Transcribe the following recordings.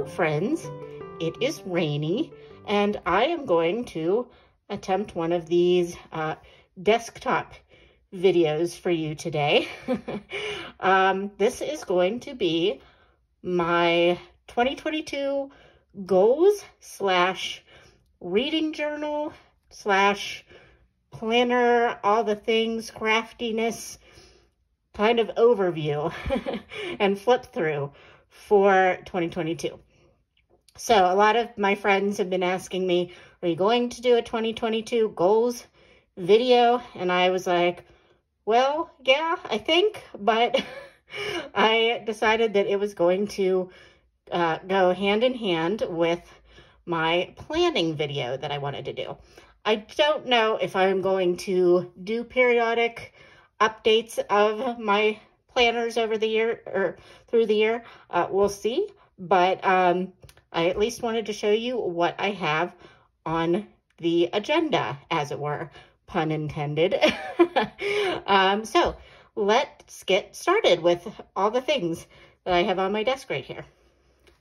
Hello friends, it is rainy and I am going to attempt one of these desktop videos for you today. This is going to be my 2022 goals / reading journal / planner, all the things, craftiness kind of overview and flip through for 2022. So a lot of my friends have been asking me, are you going to do a 2022 goals video? And I was like, well, yeah, I think, but I decided that it was going to go hand in hand with my planning video that I wanted to do. I don't know if I'm going to do periodic updates of my planners over the year or through the year. We'll see, but I at least wanted to show you what I have on the agenda, as it were, pun intended. So let's get started with all the things that I have on my desk right here.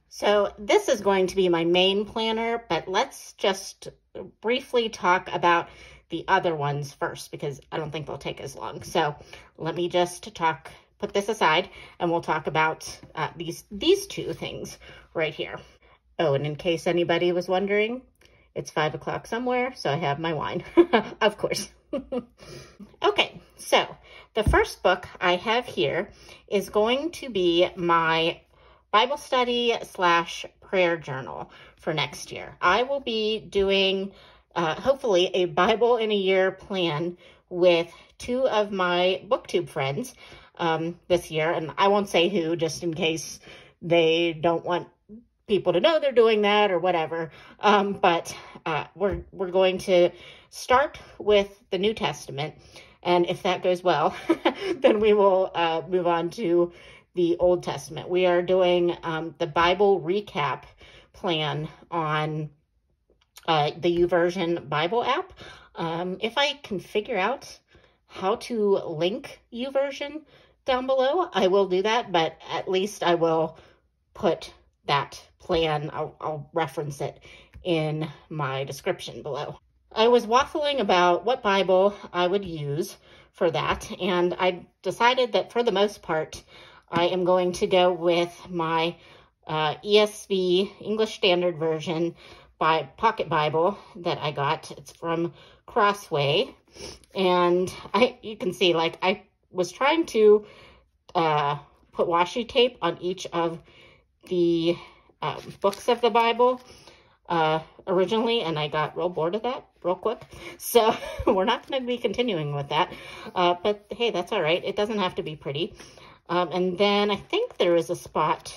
So this is going to be my main planner, but let's just briefly talk about the other ones first, because I don't think they'll take as long. So let me just put this aside, and we'll talk about these two things right here. Oh, and in case anybody was wondering, it's 5 o'clock somewhere, so I have my wine, of course. Okay, so the first book I have here is going to be my Bible study / prayer journal for next year. I will be doing hopefully a Bible in a year plan with 2 of my booktube friends this year. And I won't say who, just in case they don't want people to know they're doing that or whatever. But we're going to start with the New Testament. And if that goes well, then we will move on to the Old Testament. We are doing the Bible recap plan on the YouVersion Bible app. If I can figure out how to link YouVersion down below, I will do that, but at least I will put that plan, I'll reference it in my description below. I was waffling about what Bible I would use for that, and I decided that for the most part, I am going to go with my ESV, English Standard Version, by Pocket Bible that I got. It's from Crossway, and you can see, like, I was trying to put washi tape on each of the books of the Bible originally, and I got real bored of that real quick, so we're not going to be continuing with that, but hey, that's all right. It doesn't have to be pretty. And then I think there is a spot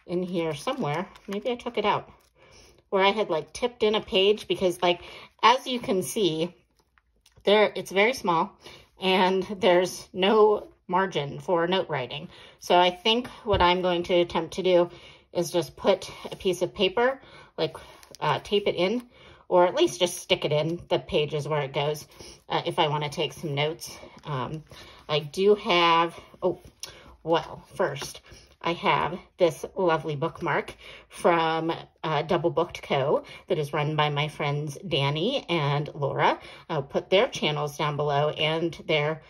in here somewhere, maybe I took it out, where I had like tipped in a page, because like, as you can see there, it's very small and there's no margin for note writing. So I think what I'm going to attempt to do is just put a piece of paper, like tape it in, or at least just stick it in the pages where it goes, if I want to take some notes. I do have, first, I have this lovely bookmark from Double Booked Co. that is run by my friends Danny and Laura. I'll put their channels down below, and their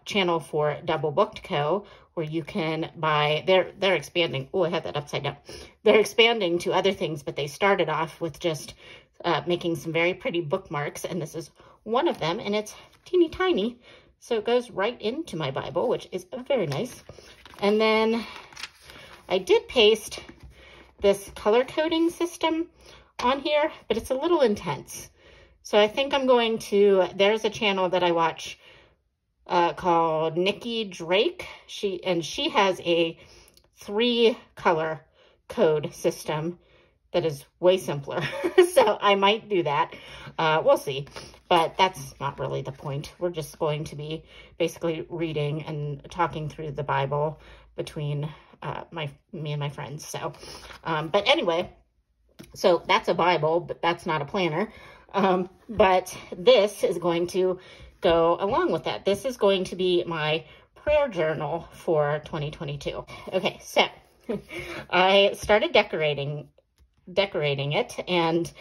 channel for Double Booked Co., where you can buy, they're expanding. Oh, I had that upside down. They're expanding to other things, but they started off with just making some very pretty bookmarks, and this is one of them, and it's teeny tiny, so it goes right into my Bible, which is very nice. And then I did paste this color coding system on here, but it's a little intense. So I think I'm going to, there's a channel that I watch called Nikki Drake. She has a 3 color code system that is way simpler. So I might do that. We'll see. But that's not really the point. We're just going to be basically reading and talking through the Bible between me and my friends. So, but anyway, so that's a Bible, but that's not a planner. But this is going to go along with that. This is going to be my prayer journal for 2022. Okay, so I started decorating it, and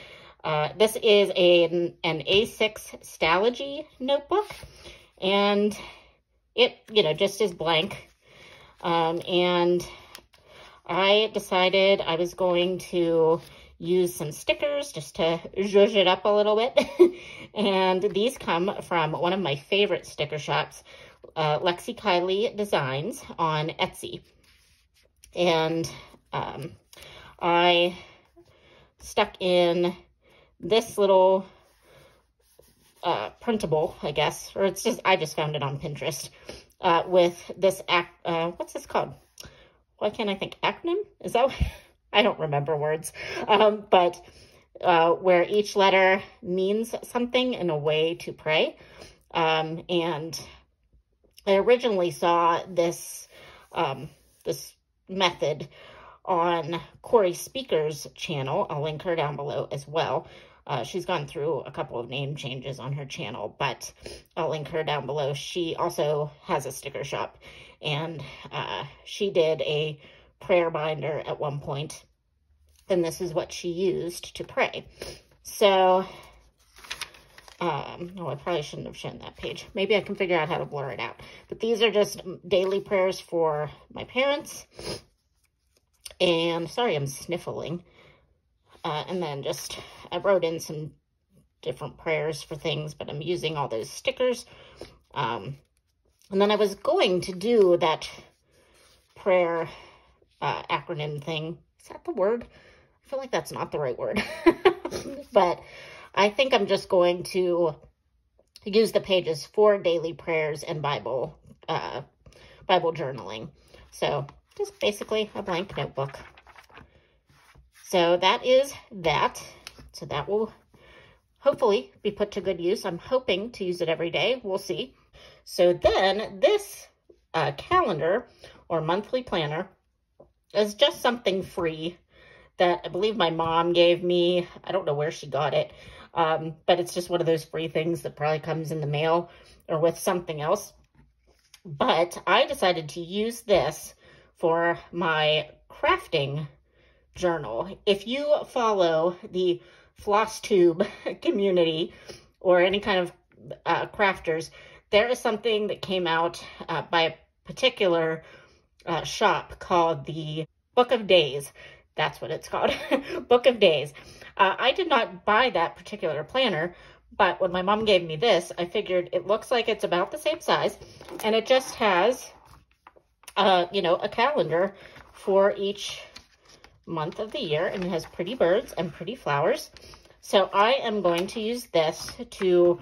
this is an A6 Stalogy notebook, and it, just is blank. And I decided I was going to use some stickers just to zhuzh it up a little bit. And these come from one of my favorite sticker shops, Lexi Kylie Designs on Etsy. And I stuck in this little printable, I guess, or I just found it on Pinterest, with this, what's this called? Why can't I think? Acronym? Is that, I don't remember words, but where each letter means something in a way to pray. And I originally saw this, this method on Corey Speaker's channel. I'll link her down below as well. She's gone through a couple of name changes on her channel, but I'll link her down below. She also has a sticker shop, and she did a prayer binder at one point, and this is what she used to pray. So, no, I probably shouldn't have shown that page. Maybe I can figure out how to blur it out. But these are just daily prayers for my parents. And sorry, I'm sniffling. And then I wrote in some different prayers for things, but I'm using all those stickers. And then I was going to do that prayer acronym thing. Is that the word? I feel like that's not the right word. But I think I'm just going to use the pages for daily prayers and Bible journaling. So just basically a blank notebook. So that is that. So that will hopefully be put to good use. I'm hoping to use it every day. We'll see. So then this calendar or monthly planner is just something free that I believe my mom gave me. I don't know where she got it, but it's just one of those free things that probably comes in the mail or with something else. But I decided to use this for my crafting journal. If you follow the floss tube community or any kind of crafters, there is something that came out by a particular shop called the Book of Days. That's what it's called, Book of Days. I did not buy that particular planner, but when my mom gave me this, I figured it looks like it's about the same size, and it just has, a calendar for each month of the year, and it has pretty birds and pretty flowers. So I am going to use this to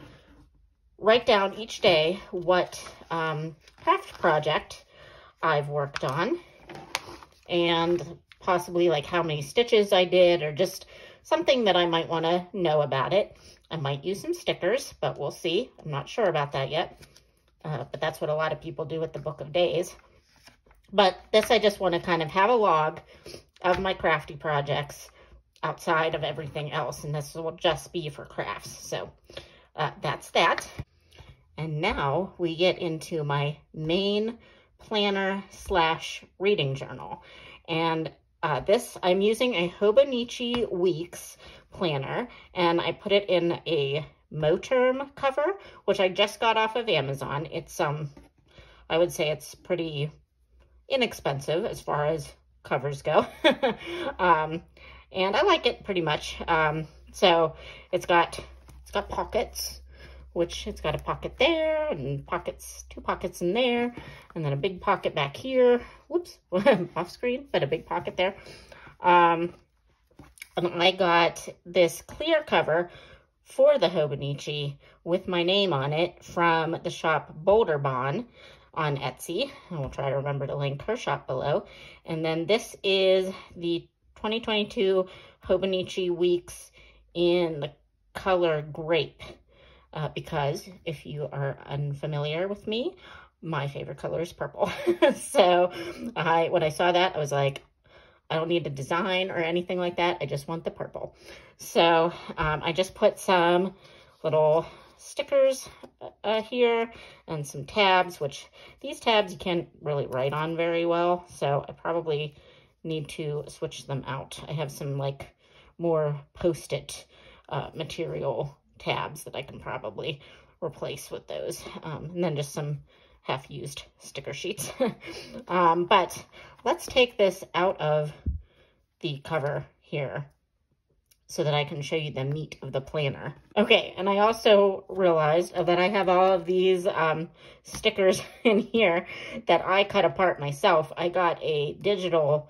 write down each day what craft project I've worked on, and possibly like how many stitches I did, or just something that I might want to know about it. I might use some stickers, but we'll see. I'm not sure about that yet. But that's what a lot of people do with the Book of Days. But this, I just want to kind of have a log of my crafty projects outside of everything else. And this will just be for crafts. So that's that. And now we get into my main planner / reading journal. And this, I'm using a Hobonichi Weeks planner, and I put it in a Moterm cover, which I just got off of Amazon. It's, I would say it's pretty inexpensive as far as covers go. And I like it pretty much. So it's got pockets, which it's got a pocket there, and pockets, 2 pockets in there, and then a big pocket back here. Whoops, off screen, but a big pocket there. And I got this clear cover for the Hobonichi with my name on it from the shop Boulder Bon on Etsy. And we'll try to remember to link her shop below. And then this is the 2022 Hobonichi Weeks in the color grape. Because if you are unfamiliar with me, my favorite color is purple. So when I saw that, I was like, I don't need a design or anything like that. I just want the purple. So I just put some little stickers here and some tabs, which these tabs you can't really write on very well. So I probably need to switch them out. I have some like more Post-it material tabs that I can probably replace with those. And then just some half-used sticker sheets. But let's take this out of the cover here so that I can show you the meat of the planner. Okay, and I also realized that I have all of these stickers in here that I cut apart myself. I got a digital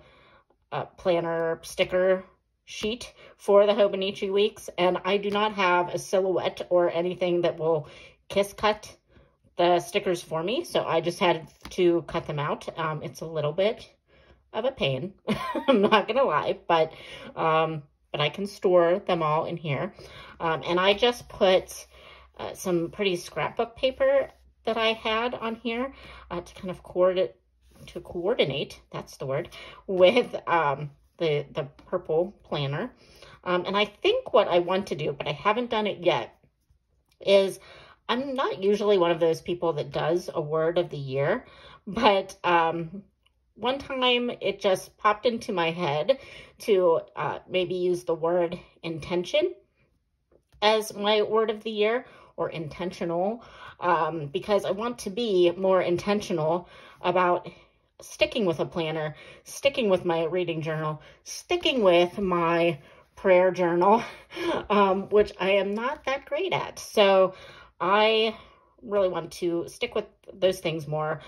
planner sticker sheet for the Hobonichi weeks, and I do not have a silhouette or anything that will kiss cut the stickers for me, so I just had to cut them out. It's a little bit of a pain, I'm not gonna lie, but I can store them all in here. And I just put some pretty scrapbook paper that I had on here to kind of coordinate, that's the word, with the purple planner. And I think what I want to do, but I haven't done it yet, is I'm not usually one of those people that does a word of the year, but one time it just popped into my head to maybe use the word intention as my word of the year, or intentional, because I want to be more intentional about sticking with a planner, sticking with my reading journal, sticking with my prayer journal, which I am not that great at. So I really want to stick with those things more.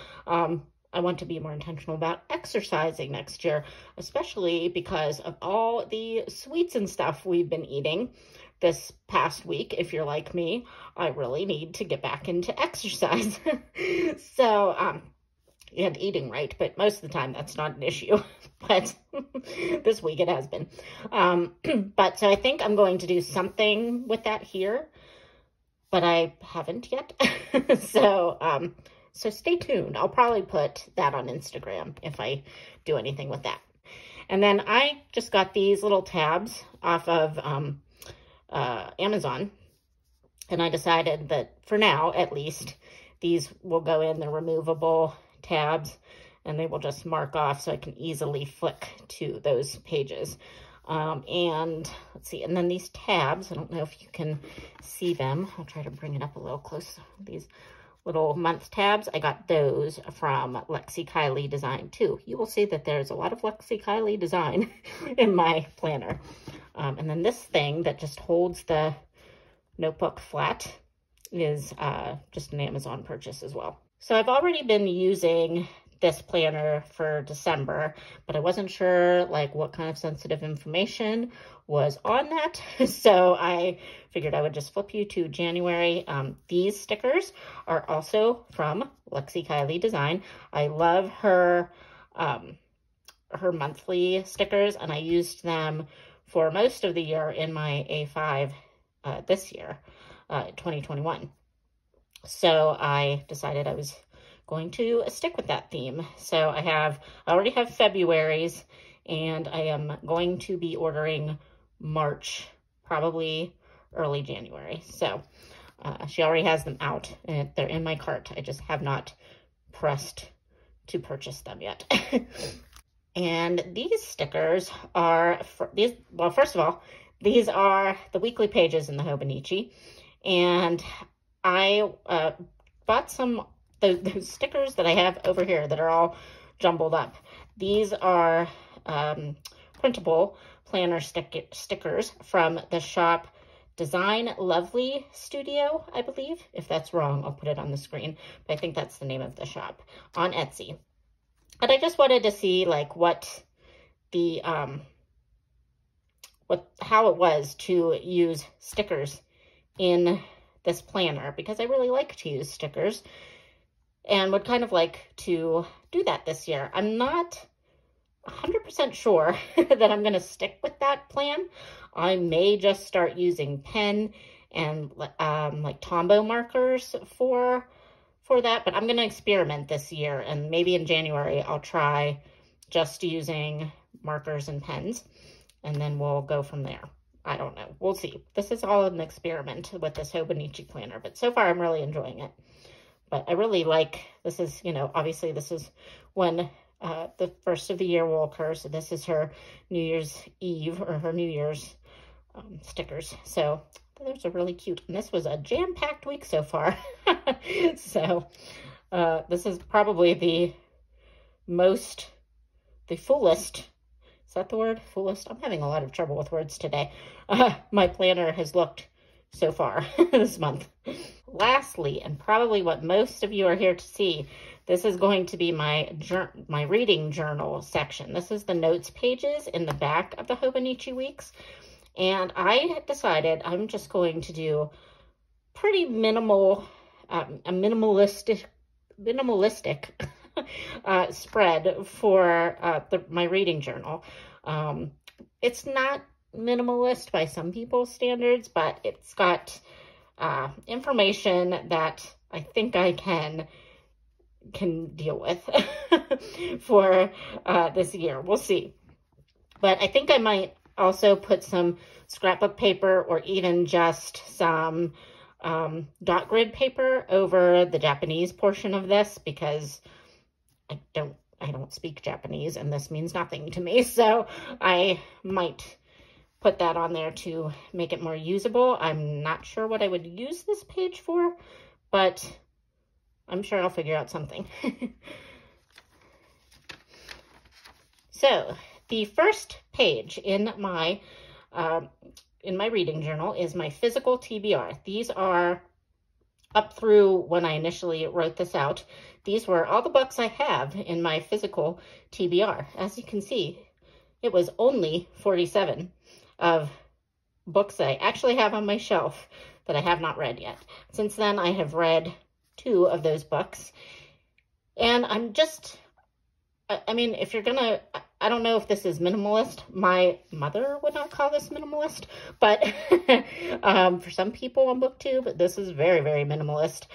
I want to be more intentional about exercising next year, especially because of all the sweets and stuff we've been eating this past week. If you're like me, I really need to get back into exercise. So, and eating right, but most of the time that's not an issue, but this week it has been. But so I think I'm going to do something with that here, but I haven't yet. So stay tuned. I'll probably put that on Instagram if I do anything with that. And then I just got these little tabs off of Amazon, and I decided that for now, at least, these will go in the removable tabs, and they will just mark off so I can easily flick to those pages. And let's see, and then these tabs, I don't know if you can see them. I'll try to bring it up a little closer. These little month tabs, I got those from Lexi Kylie Design too. You will see that there's a lot of Lexi Kylie Design in my planner. And then this thing that just holds the notebook flat is just an Amazon purchase as well. So I've already been using this planner for December, but I wasn't sure like what kind of sensitive information was on that. So I figured I would just flip you to January. These stickers are also from Lexi Kylie Design. I love her, her monthly stickers, and I used them for most of the year in my A5 this year, 2021. So I decided I was going to stick with that theme. So I already have February's, and I am going to be ordering March, probably early January. So she already has them out, and they're in my cart. I just have not pressed to purchase them yet. And these stickers are, well, first of all, these are the weekly pages in the Hobonichi, and I bought some those stickers that I have over here that are all jumbled up. These are printable planner stickers from the shop Design Lovely Studio, I believe. If that's wrong, I'll put it on the screen, but I think that's the name of the shop on Etsy. And I just wanted to see like what the how it was to use stickers in this planner, because I really like to use stickers and would kind of like to do that this year. I'm not 100% sure that I'm going to stick with that plan. I may just start using pen and like Tombow markers for that, but I'm going to experiment this year, and maybe in January I'll try just using markers and pens, and then we'll go from there. I don't know. We'll see. This is all an experiment with this Hobonichi planner, but so far I'm really enjoying it. But I really like, this is, you know, obviously this is when the first of the year will occur. So this is her New Year's Eve, or her New Year's stickers. So those are really cute. And this was a jam-packed week so far. So this is probably the fullest. Is that the word? Fullest? I'm having a lot of trouble with words today. My planner has looked so far this month. Lastly, and probably what most of you are here to see, this is going to be my reading journal section. This is the notes pages in the back of the Hobonichi Weeks. And I decided I'm just going to do pretty minimal, a minimalistic spread for my reading journal. It's not minimalist by some people's standards, but it's got information that I think I can deal with for this year. We'll see. But I think I might also put some scrapbook paper or even just some dot grid paper over the Japanese portion of this, because I don't speak Japanese and this means nothing to me. So I might put that on there to make it more usable. I'm not sure what I would use this page for, but I'm sure I'll figure out something. So the first page in my reading journal is my physical TBR. These are up through when I initially wrote this out. These were all the books I have in my physical TBR. As you can see, it was only 47 of books I actually have on my shelf that I have not read yet. Since then, I have read 2 of those books. And I'm just, I mean, if you're gonna, I don't know if this is minimalist. My mother would not call this minimalist, but for some people on BookTube, this is very, very minimalist.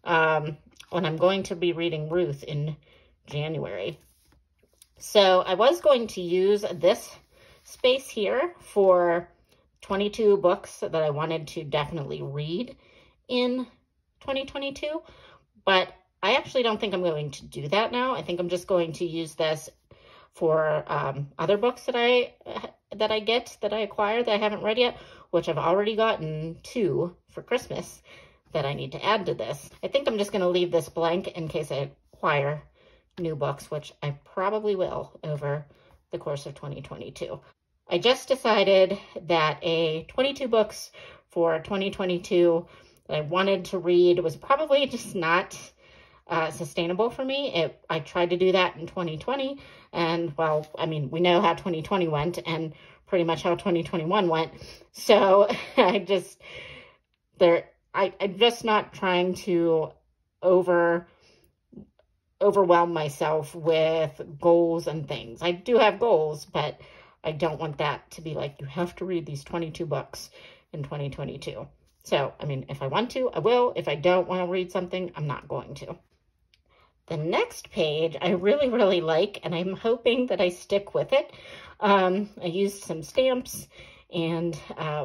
And I'm going to be reading Ruth in January. So I was going to use this space here for 22 books that I wanted to definitely read in 2022, but I actually don't think I'm going to do that now. I think I'm just going to use this for other books that I acquire that I haven't read yet, which I've already gotten 2 for Christmas that I need to add to this. I think I'm just going to leave this blank in case I acquire new books, which I probably will over the course of 2022. I just decided that 22 books for 2022 that I wanted to read was probably just not sustainable for me. I tried to do that in 2020, and well, I mean, we know how 2020 went and pretty much how 2021 went. So I'm just not trying to overwhelm myself with goals and things. I do have goals, but I don't want that to be like, you have to read these 22 books in 2022. So, I mean, if I want to, I will. If I don't want to read something, I'm not going to. The next page I really, really like, and I'm hoping that I stick with it. I used some stamps and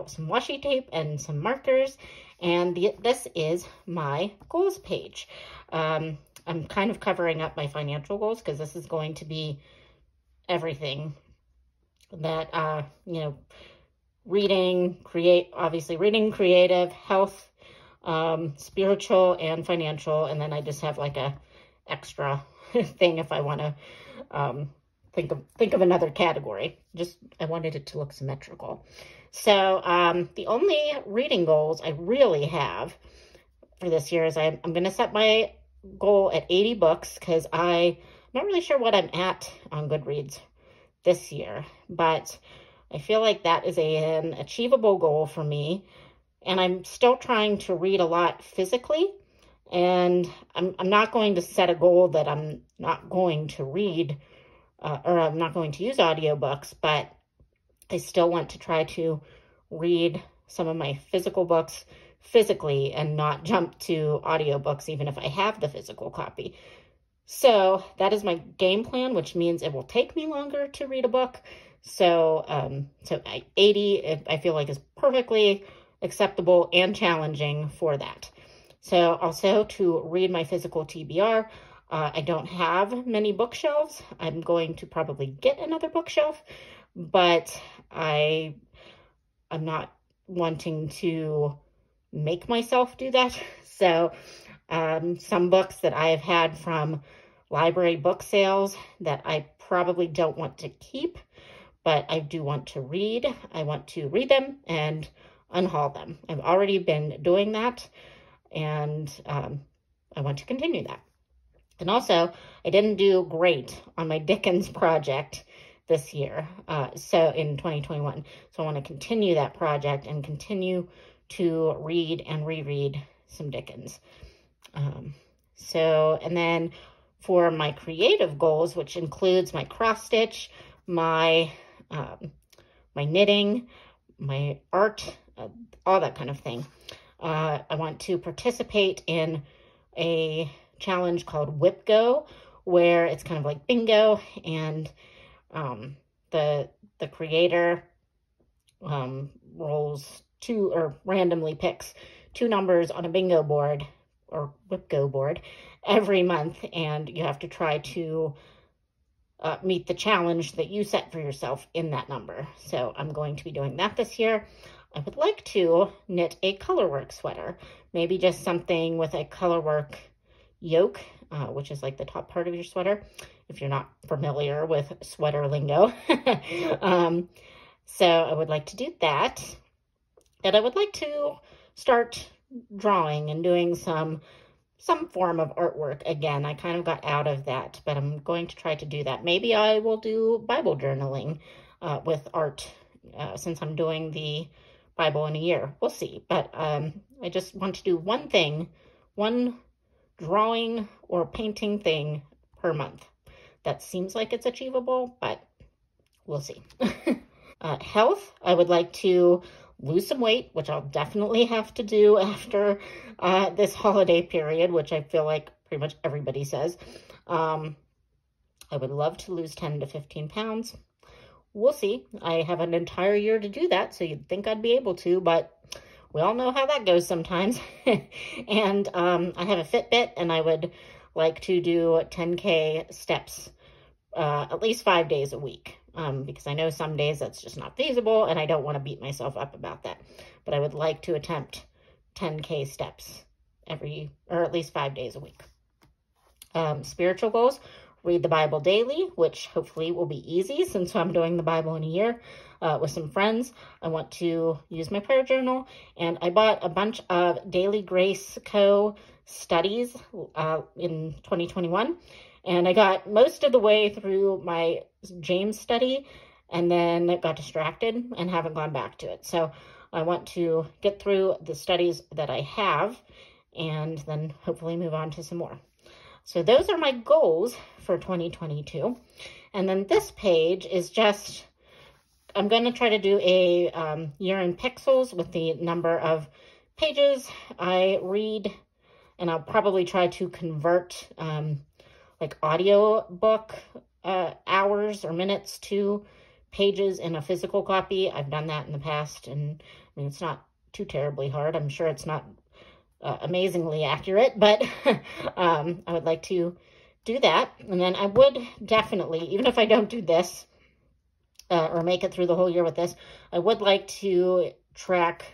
some washi tape and some markers, and this is my goals page. I'm kind of covering up my financial goals because this is going to be everything that, you know, reading, creative, health, spiritual, and financial. And then I just have like a extra thing if I want to think of another category. I wanted it to look symmetrical. So the only reading goals I really have for this year is I'm going to set my goal at 80 books because I'm not really sure what I'm at on Goodreads this year, but I feel like that is an achievable goal for me. And I'm still trying to read a lot physically, and I'm not going to set a goal that I'm not going to read or I'm not going to use audiobooks, but I still want to try to read some of my physical books physically and not jump to audiobooks even if I have the physical copy. So that is my game plan, which means it will take me longer to read a book. So 80, I feel like, is perfectly acceptable and challenging for that. So also to read my physical TBR, I don't have many bookshelves. I'm going to probably get another bookshelf, but I'm not wanting to make myself do that. So some books that I've had from library book sales that I probably don't want to keep, but I do want to read. I want to read them and unhaul them. I've already been doing that, and I want to continue that. And also, I didn't do great on my Dickens project this year, so in 2021. So I want to continue that project and continue to read and reread some Dickens. And then for my creative goals, which includes my cross stitch, my knitting, my art, all that kind of thing. I want to participate in a challenge called Whip Go, where it's kind of like bingo, and the creator rolls two, or randomly picks two numbers on a bingo board or Whip Go board every month, and you have to try to meet the challenge that you set for yourself in that number. So I'm going to be doing that this year. I would like to knit a colorwork sweater, maybe just something with a colorwork yoke, which is like the top part of your sweater, if you're not familiar with sweater lingo. So I would like to do that. And I would like to start drawing and doing some form of artwork again. I kind of got out of that, but I'm going to try to do that. Maybe I will do Bible journaling with art, since I'm doing the Bible in a year. We'll see. But I just want to do one thing, one drawing or painting thing per month. That seems like it's achievable, but we'll see. Health, I would like to lose some weight, which I'll definitely have to do after this holiday period, which I feel like pretty much everybody says. I would love to lose 10 to 15 pounds. We'll see. I have an entire year to do that, so you'd think I'd be able to, but we all know how that goes sometimes. And I have a Fitbit, and I would like to do 10K steps at least 5 days a week, because I know some days that's just not feasible, and I don't want to beat myself up about that. But I would like to attempt 10K steps or at least 5 days a week. Spiritual goals, read the Bible daily, which hopefully will be easy since I'm doing the Bible in a year with some friends. I want to use my prayer journal, and I bought a bunch of Daily Grace Co. studies in 2021, and I got most of the way through my James study and then got distracted and haven't gone back to it. So I want to get through the studies that I have and then hopefully move on to some more. So those are my goals for 2022. And then this page is just, I'm going to try to do a year in pixels with the number of pages I read. And I'll probably try to convert like audio book hours or minutes to pages in a physical copy. I've done that in the past, and I mean, it's not too terribly hard. I'm sure it's not amazingly accurate, but I would like to do that. And then I would definitely, even if I don't do this or make it through the whole year with this, I would like to track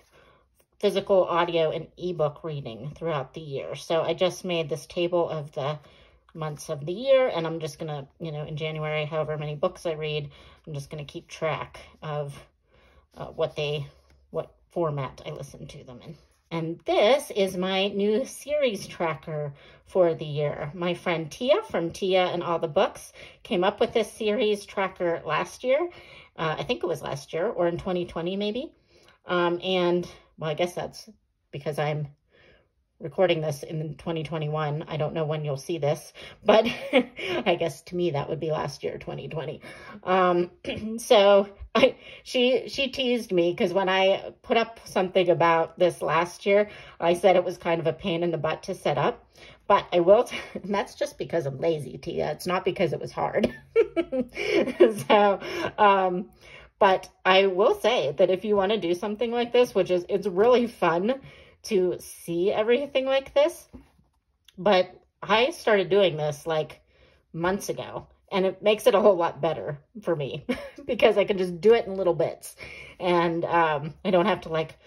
physical audio and ebook reading throughout the year. So I just made this table of the months of the year, and I'm just gonna, in January, however many books I read, I'm just gonna keep track of what format I listen to them in. And this is my new series tracker for the year. My friend Tia from Tia and All the Books came up with this series tracker last year. I think it was last year, or in 2020 maybe. And, well, I guess that's because I'm recording this in 2021. I don't know when you'll see this, but I guess to me that would be last year, 2020. So she teased me because when I put up something about this last year, I said it was kind of a pain in the butt to set up. But I will, and that's just because I'm lazy, Tia. It's not because it was hard. So, but I will say that if you want to do something like this, which is, it's really fun to see everything like this, but I started doing this like months ago, and it makes it a whole lot better for me because I can just do it in little bits, and I don't have to like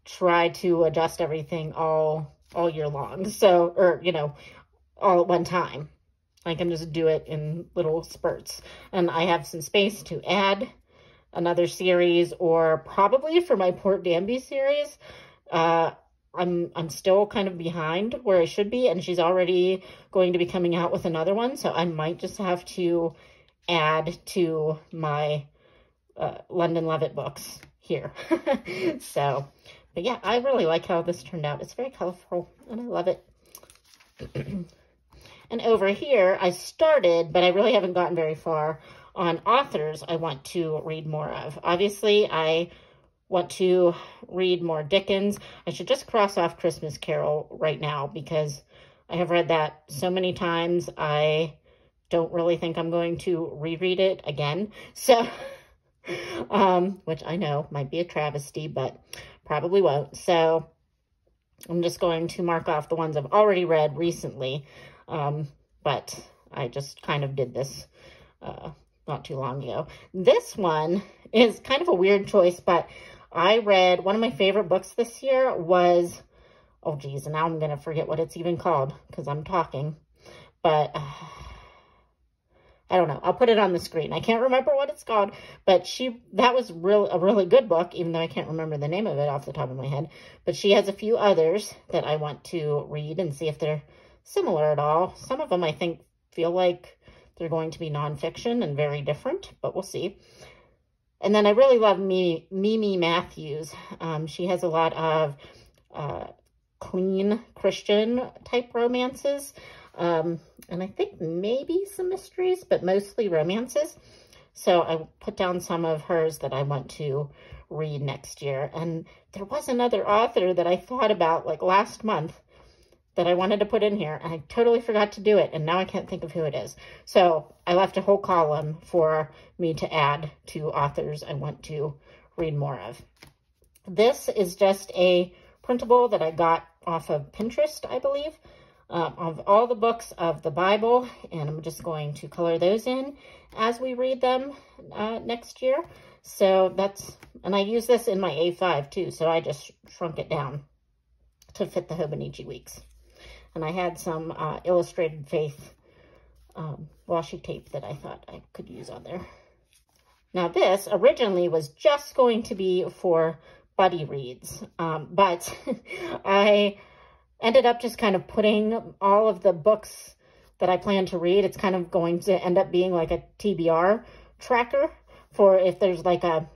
try to adjust everything all year long. So, or, you know, all at one time. I can just do it in little spurts. And I have some space to add another series, or probably for my Port Danby series. I'm still kind of behind where I should be, and she's already going to be coming out with another one, so I might just have to add to my London Levitt books here. So, but yeah, I really like how this turned out. It's very colorful, and I love it. And over here, I started, but I really haven't gotten very far, on authors I want to read more of. Obviously, I want to read more Dickens. I should just cross off Christmas Carol right now because I have read that so many times. I don't really think I'm going to reread it again. So, which I know might be a travesty, but probably won't. So I'm just going to mark off the ones I've already read recently. But I just kind of did this not too long ago. This one is kind of a weird choice, but I read one of my favorite books this year was, oh geez, and now I'm going to forget what it's even called because I'm talking, but I don't know. I'll put it on the screen. I can't remember what it's called, but that was a really good book, even though I can't remember the name of it off the top of my head. But she has a few others that I want to read and see if they're similar at all. Some of them I think feel like they're going to be nonfiction and very different, but we'll see. And then I really love Mimi Matthews. She has a lot of clean Christian type romances. And I think maybe some mysteries, but mostly romances. So I put down some of hers that I want to read next year. And there was another author that I thought about like last month that I wanted to put in here, and I totally forgot to do it, and now I can't think of who it is. So I left a whole column for me to add to authors I want to read more of. This is just a printable that I got off of Pinterest, I believe, of all the books of the Bible, and I'm just going to color those in as we read them next year. So that's, and I use this in my A5 too, so I just shrunk it down to fit the Hobonichi weeks. And I had some Illustrated Faith washi tape that I thought I could use on there. Now this originally was just going to be for buddy reads, but I ended up just kind of putting all of the books that I plan to read. It's kind of going to end up being like a TBR tracker for if there's like a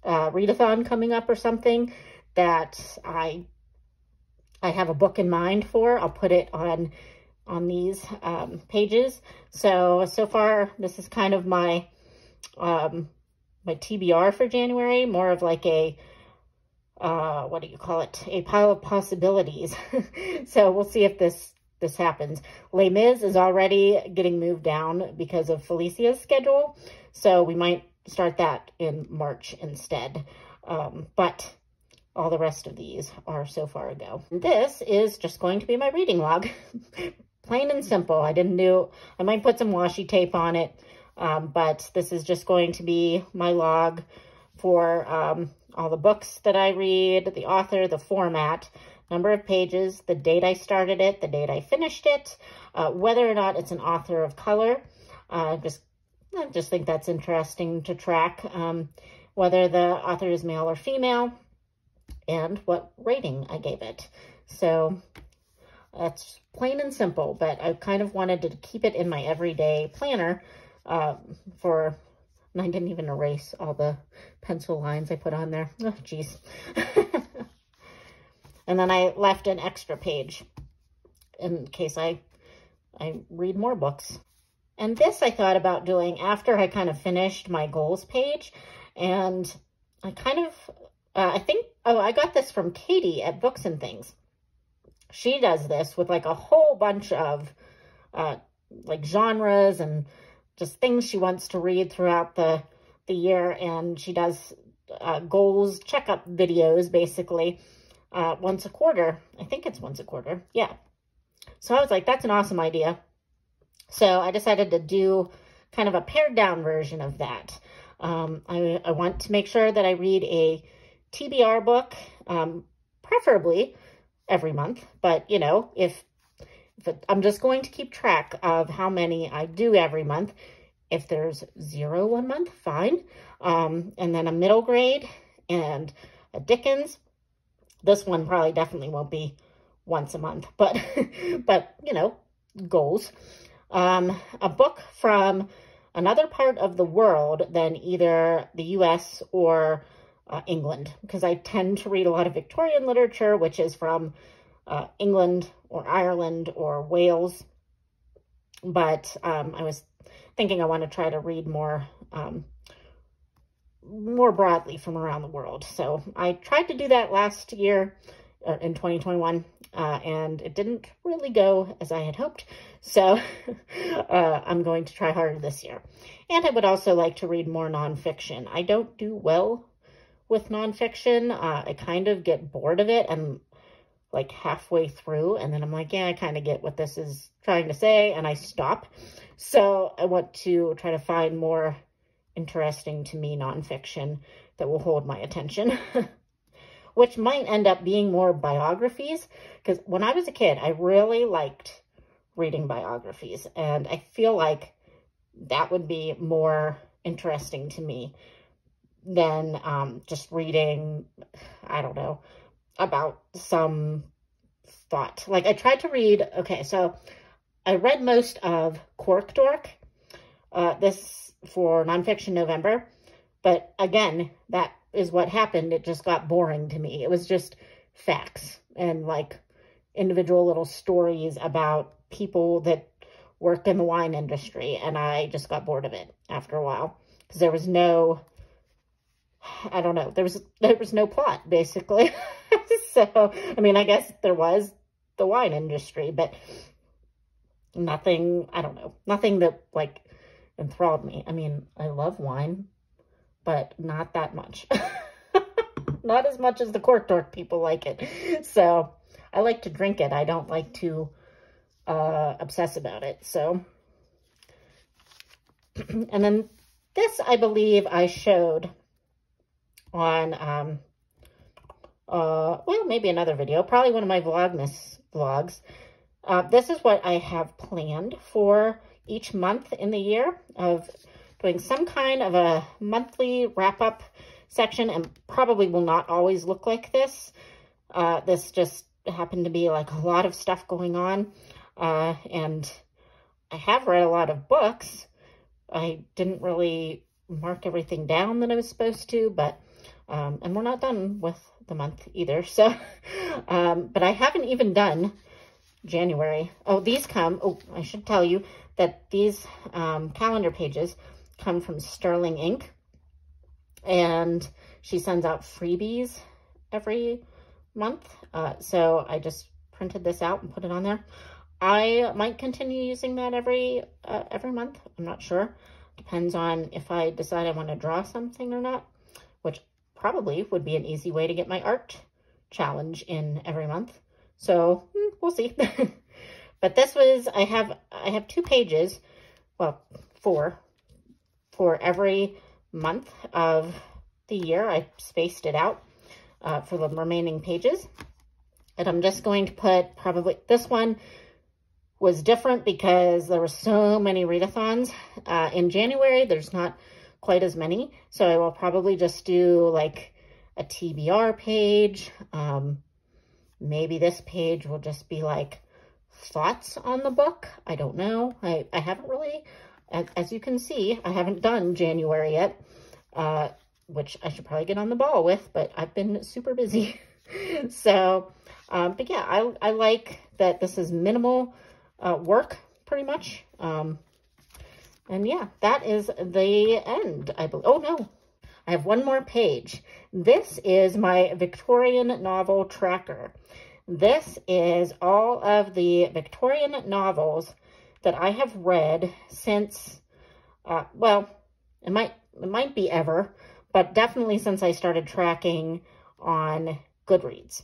readathon coming up or something that I have a book in mind for. I'll put it on these pages. So far, this is kind of my my TBR for January, more of like a, what do you call it? A pile of possibilities. So we'll see if this happens. Les Mis is already getting moved down because of Felicia's schedule. So we might start that in March instead. But all the rest of these are so far a go. This is just going to be my reading log. Plain and simple. I might put some washi tape on it, but this is just going to be my log for all the books that I read, the author, the format, number of pages, the date I started it, the date I finished it, whether or not it's an author of color. I just think that's interesting to track, whether the author is male or female, and what rating I gave it. So that's plain and simple, but I kind of wanted to keep it in my everyday planner and I didn't even erase all the pencil lines I put on there. Oh, geez. And then I left an extra page in case I read more books. And this I thought about doing after I kind of finished my goals page, and I kind of I got this from Katie at Books and Things. She does this with like a whole bunch of like genres and just things she wants to read throughout the year. And she does goals checkup videos basically once a quarter. I think it's once a quarter. Yeah. So I was like, that's an awesome idea. So I decided to do kind of a pared down version of that. I want to make sure that I read a TBR book, preferably every month. But, you know, if I'm just going to keep track of how many I do every month. If there's 0 one month, fine. And then a middle grade and a Dickens. This one probably definitely won't be once a month, but, but you know, goals. A book from another part of the world than either the US or England, because I tend to read a lot of Victorian literature, which is from England or Ireland or Wales. But I was thinking I want to try to read more more broadly from around the world. So I tried to do that last year in 2021, and it didn't really go as I had hoped. So I'm going to try harder this year. And I would also like to read more nonfiction. I don't do well with nonfiction. I kind of get bored of it and like halfway through, and then I'm like, yeah, I kind of get what this is trying to say, and I stop. So I want to try to find more interesting to me nonfiction that will hold my attention, which might end up being more biographies, because when I was a kid, I really liked reading biographies, and I feel like that would be more interesting to me than just reading, I don't know, about some thought. Like I tried to read, okay, so I read most of Cork Dork, this for Nonfiction November, but again, that is what happened. It just got boring to me. It was just facts and like individual little stories about people that work in the wine industry, and I just got bored of it after a while because there was no, I don't know, there was no plot basically. So, I mean, I guess there was the wine industry, but nothing, I don't know, nothing that like enthralled me. I mean, I love wine, but not that much. Not as much as the Cork Dork people like it. So I like to drink it. I don't like to obsess about it. So, and then this, I believe I showed on, well, maybe another video, probably one of my Vlogmas vlogs. This is what I have planned for each month in the year, of doing some kind of a monthly wrap-up section, and probably will not always look like this. This just happened to be like a lot of stuff going on, and I have read a lot of books. I didn't really mark everything down that I was supposed to, but and we're not done with the month either. So, but I haven't even done January. Oh, these come, oh, I should tell you that these calendar pages come from Sterling Ink, and she sends out freebies every month. So I just printed this out and put it on there. I might continue using that every month. I'm not sure. Depends on if I decide I want to draw something or not, which probably would be an easy way to get my art challenge in every month. So we'll see. But this was, I have 2 pages, well, 4 for every month of the year. I spaced it out for the remaining pages. And I'm just going to put probably, this one was different because there were so many readathons. In January, there's not quite as many. So I will probably just do like a TBR page. Maybe this page will just be like thoughts on the book. I don't know. I haven't really, as you can see, I haven't done January yet, which I should probably get on the ball with, but I've been super busy. So, but yeah, I like that this is minimal work, pretty much. And yeah, that is the end, I believe. Oh, no. I have one more page. This is my Victorian novel tracker. This is all of the Victorian novels that I have read since, well, it might be ever, but definitely since I started tracking on Goodreads,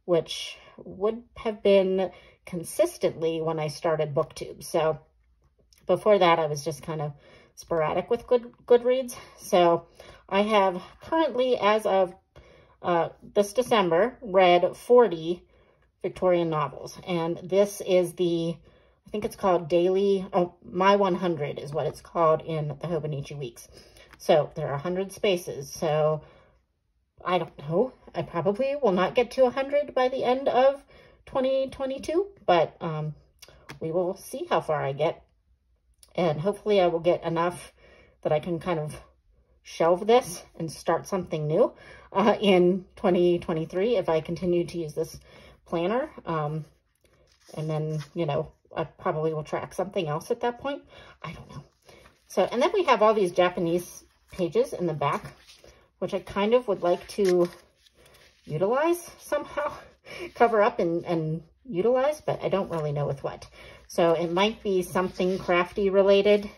which would have been consistently when I started BookTube. So before that, I was just kind of sporadic with Goodreads. So I have currently, as of this December, read 40 Victorian novels. And this is I think it's called My 100 is what it's called in the Hobonichi Weeks. So there are 100 spaces. So I don't know. I probably will not get to 100 by the end of 2022, but we will see how far I get. And hopefully I will get enough that I can kind of shelve this and start something new in 2023 if I continue to use this planner. And then, you know, I probably will track something else at that point. I don't know. So, and then we have all these Japanese pages in the back, which I kind of would like to utilize somehow, cover up and utilize, but I don't really know with what. So it might be something crafty related,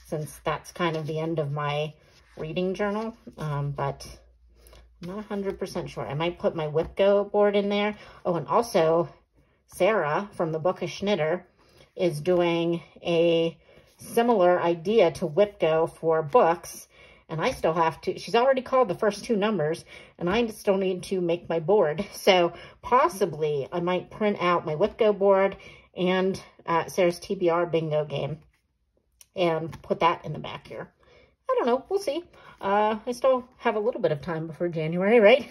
since that's kind of the end of my reading journal, but I'm not 100% sure. I might put my WIPGO board in there. Oh, and also Sarah from the Bookish Knitter is doing a similar idea to WIPGO for books, and I still have to, she's already called the first 2 numbers, and I still need to make my board. So possibly I might print out my WIPGO board and Sarah's TBR bingo game and put that in the back here. I don't know. We'll see. I still have a little bit of time before January, right?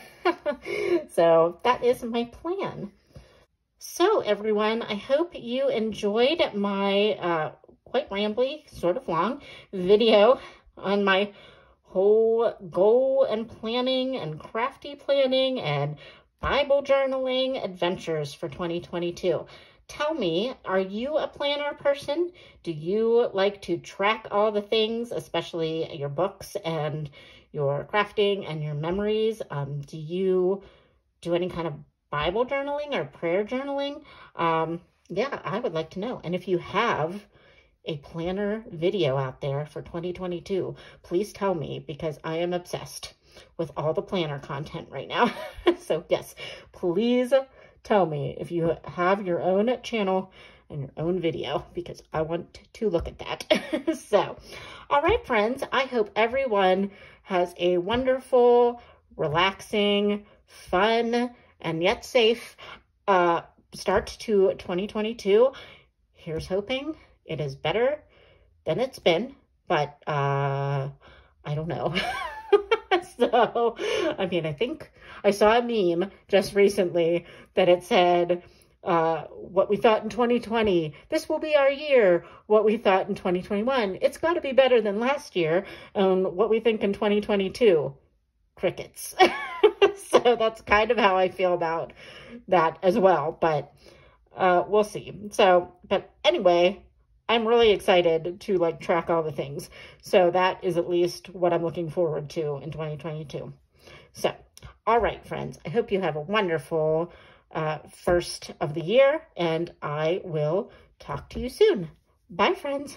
So that is my plan. So everyone, I hope you enjoyed my quite rambly, sort of long video on my whole goal and planning and crafty planning and Bible journaling adventures for 2022. Tell me, are you a planner person? Do you like to track all the things, especially your books and your crafting and your memories? Do you do any kind of Bible journaling or prayer journaling? Yeah, I would like to know. And if you have a planner video out there for 2022, please tell me, because I am obsessed with all the planner content right now. So yes, please tell me if you have your own channel and your own video, because I want to look at that. So, all right, friends, I hope everyone has a wonderful, relaxing, fun, and yet safe start to 2022. Here's hoping it is better than it's been, but I don't know. So, I mean, I think I saw a meme just recently that it said, what we thought in 2020, this will be our year. What we thought in 2021, it's got to be better than last year. What we think in 2022, crickets. So that's kind of how I feel about that as well, but we'll see. So, but anyway, I'm really excited to like track all the things. So that is at least what I'm looking forward to in 2022. So, all right, friends, I hope you have a wonderful first of the year, and I will talk to you soon. Bye, friends.